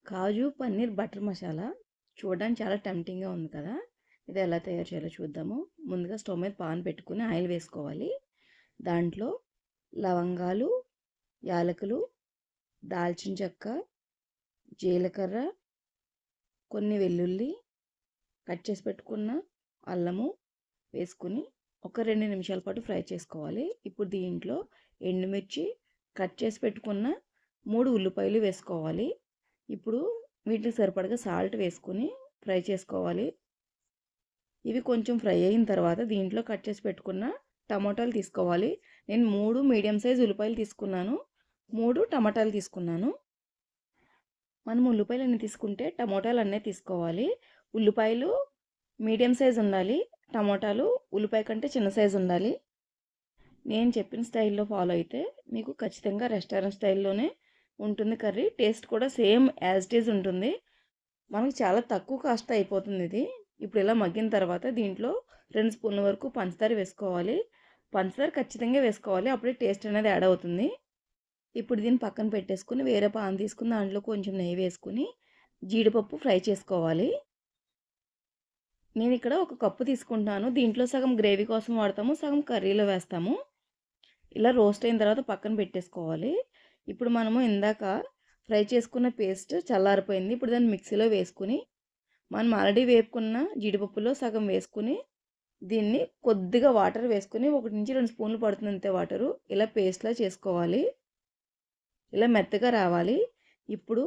కాజు paneer butter masala చూడడానికి చాలా టెంప్టింగ్గా ఉంది కదా. ఇది ఎలా తయారు చేయాలో చూద్దాము. ముందుగా స్టవ్ మీద పాన్ పెట్టుకుని ఆయిల్ వేసుకోవాలి. దాంట్లో లవంగాలు, యాలకులు, దాల్చిన చెక్క, జీలకర్ర, కొన్ని వెల్లుల్లి, కట్ చేసి పెట్టుకున్న అల్లము వేసుకుని ఒక 2 నిమిషాల పాటు ఫ్రై చేసుకోవాలి. ఇప్పుడు దీంట్లో ఎండుమిర్చి, కట్ చేసి పెట్టుకున్న 3 ఉల్లిపాయలు వేసుకోవాలి. ఇప్పుడు వీటికి సరిపడగా సాల్ట్ వేసుకుని ఫ్రై చేసుకోవాలి. ఇవి కొంచెం ఫ్రై అయిన తర్వాత దీంట్లో కట్ చేసి పెట్టుకున్న టమాటాలు తీసుకోవాలి. నేను 3 మీడియం సైజ్ ఉల్లిపాయలు తీసుకున్నాను, 3 టమాటాలు తీసుకున్నాను. మనం ఉల్లిపాయలు అన్నీ తీసుకుంటే టమాటాలు అన్నీ తీసుకోవాలి. ఉల్లిపాయలు మీడియం సైజ్ ఉండాలి, టమాటాలు ఉల్లిపాయ కంటే చిన్న సైజు ఉండాలి. నేను చెప్పిన స్టైల్లో ఫాలో అయితే మీకు ఖచ్చితంగా రెస్టారెంట్ స్టైల్లోనే ఉంటుంది కర్రీ. టేస్ట్ కూడా సేమ్ యాజ్ ఇట్ ఈజ్ ఉంటుంది. మనకి చాలా తక్కువ కాస్ట్ అయిపోతుంది ఇది. ఇప్పుడు ఇలా మగ్గిన తర్వాత దీంట్లో 2 స్పూన్ల వరకు పంచదార వేసుకోవాలి. పంచదార ఖచ్చితంగా వేసుకోవాలి, అప్పుడే టేస్ట్ అనేది యాడ్ అవుతుంది. ఇప్పుడు దీన్ని పక్కన పెట్టేసుకుని వేరే పాన్ తీసుకుని దాంట్లో కొంచెం నెయ్యి వేసుకుని జీడిపప్పు ఫ్రై చేసుకోవాలి. నేను ఇక్కడ 1 కప్పు తీసుకుంటున్నాను. దీంట్లో సగం గ్రేవీ కోసం వాడతాము, సగం కర్రీలో వేస్తాము. ఇలా రోస్ట్ అయిన తర్వాత పక్కన పెట్టేసుకోవాలి. ఇప్పుడు మనము ఇందాక ఫ్రై చేసుకున్న పేస్ట్ చల్లారిపోయింది. ఇప్పుడు దాన్ని మిక్సీలో వేసుకుని మనం ఆల్రెడీ వేపుకున్న జీడిపప్పులో సగం వేసుకుని దీన్ని కొద్దిగా వాటర్ వేసుకుని 1 నుంచి 2 స్పూన్లు పడుతుంది అంతే వాటరు. ఇలా పేస్ట్లా చేసుకోవాలి. ఇలా మెత్తగా రావాలి. ఇప్పుడు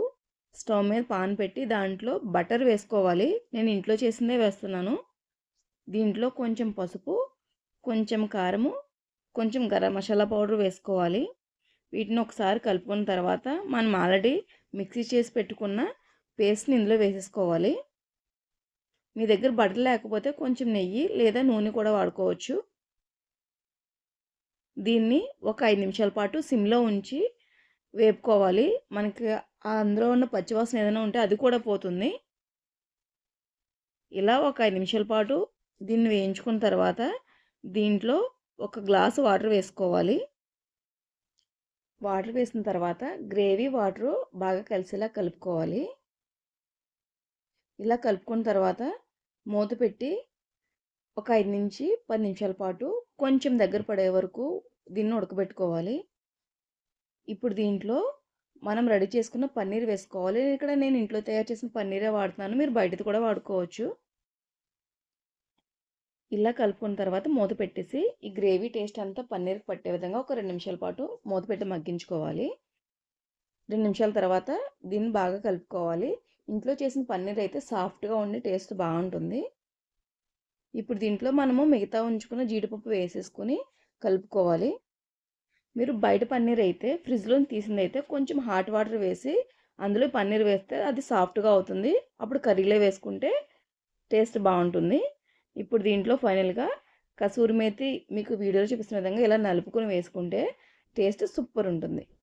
స్టవ్ మీద పాన్ పెట్టి దాంట్లో బటర్ వేసుకోవాలి. నేను ఇంట్లో చేసిందే వేస్తున్నాను. దీంట్లో కొంచెం పసుపు, కొంచెం కారము, కొంచెం గరం మసాలా పౌడర్ వేసుకోవాలి. వీటిని ఒకసారి కలుపుకున్న తర్వాత మనం ఆల్రెడీ మిక్సీ చేసి పెట్టుకున్న పేస్ట్ని ఇందులో వేసేసుకోవాలి. మీ దగ్గర బటర్ లేకపోతే కొంచెం నెయ్యి లేదా నూనె కూడా వాడుకోవచ్చు. దీన్ని ఒక 5 నిమిషాల పాటు సిమ్లో ఉంచి వేపుకోవాలి. మనకి అందులో ఉన్న పచ్చివాసన ఏదైనా ఉంటే అది కూడా పోతుంది. ఇలా ఒక 5 నిమిషాల పాటు దీన్ని వేయించుకున్న తర్వాత దీంట్లో 1 గ్లాసు వాటర్ వేసుకోవాలి. వాటర్ వేసిన తర్వాత గ్రేవీ వాటరు బాగా కలిసేలా కలుపుకోవాలి. ఇలా కలుపుకున్న తర్వాత మూత పెట్టి ఒక 5 నుంచి 10 నిమిషాల పాటు కొంచెం దగ్గర పడే వరకు దీన్ని ఉడకబెట్టుకోవాలి. ఇప్పుడు దీంట్లో మనం రెడీ చేసుకున్న పన్నీర్ వేసుకోవాలి. ఇక్కడ నేను ఇంట్లో తయారు చేసిన పన్నీరే వాడుతున్నాను, మీరు బయటది కూడా వాడుకోవచ్చు. ఇలా కలుపుకున్న తర్వాత మూత పెట్టేసి ఈ గ్రేవీ టేస్ట్ అంతా పన్నీర్కి పట్టే విధంగా ఒక 2 నిమిషాల పాటు మూత పెట్టి మగ్గించుకోవాలి. 2 నిమిషాల తర్వాత దీన్ని బాగా కలుపుకోవాలి. ఇంట్లో చేసిన పన్నీర్ అయితే సాఫ్ట్గా ఉండి టేస్ట్ బాగుంటుంది. ఇప్పుడు దీంట్లో మనము మిగతా ఉంచుకున్న జీడిపప్పు వేసేసుకుని కలుపుకోవాలి. మీరు బయట పన్నీర్ అయితే ఫ్రిడ్జ్లో తీసింది అయితే కొంచెం హాట్ వాటర్ వేసి అందులో పన్నీర్ వేస్తే అది సాఫ్ట్గా అవుతుంది. అప్పుడు కర్రీలో వేసుకుంటే టేస్ట్ బాగుంటుంది. ఇప్పుడు దీంట్లో ఫైనల్గా కసూరి మేతి మీకు వీడియోలో చూపిస్తున్న విధంగా ఇలా నలుపుకొని వేసుకుంటే టేస్ట్ సూపర్ ఉంటుంది.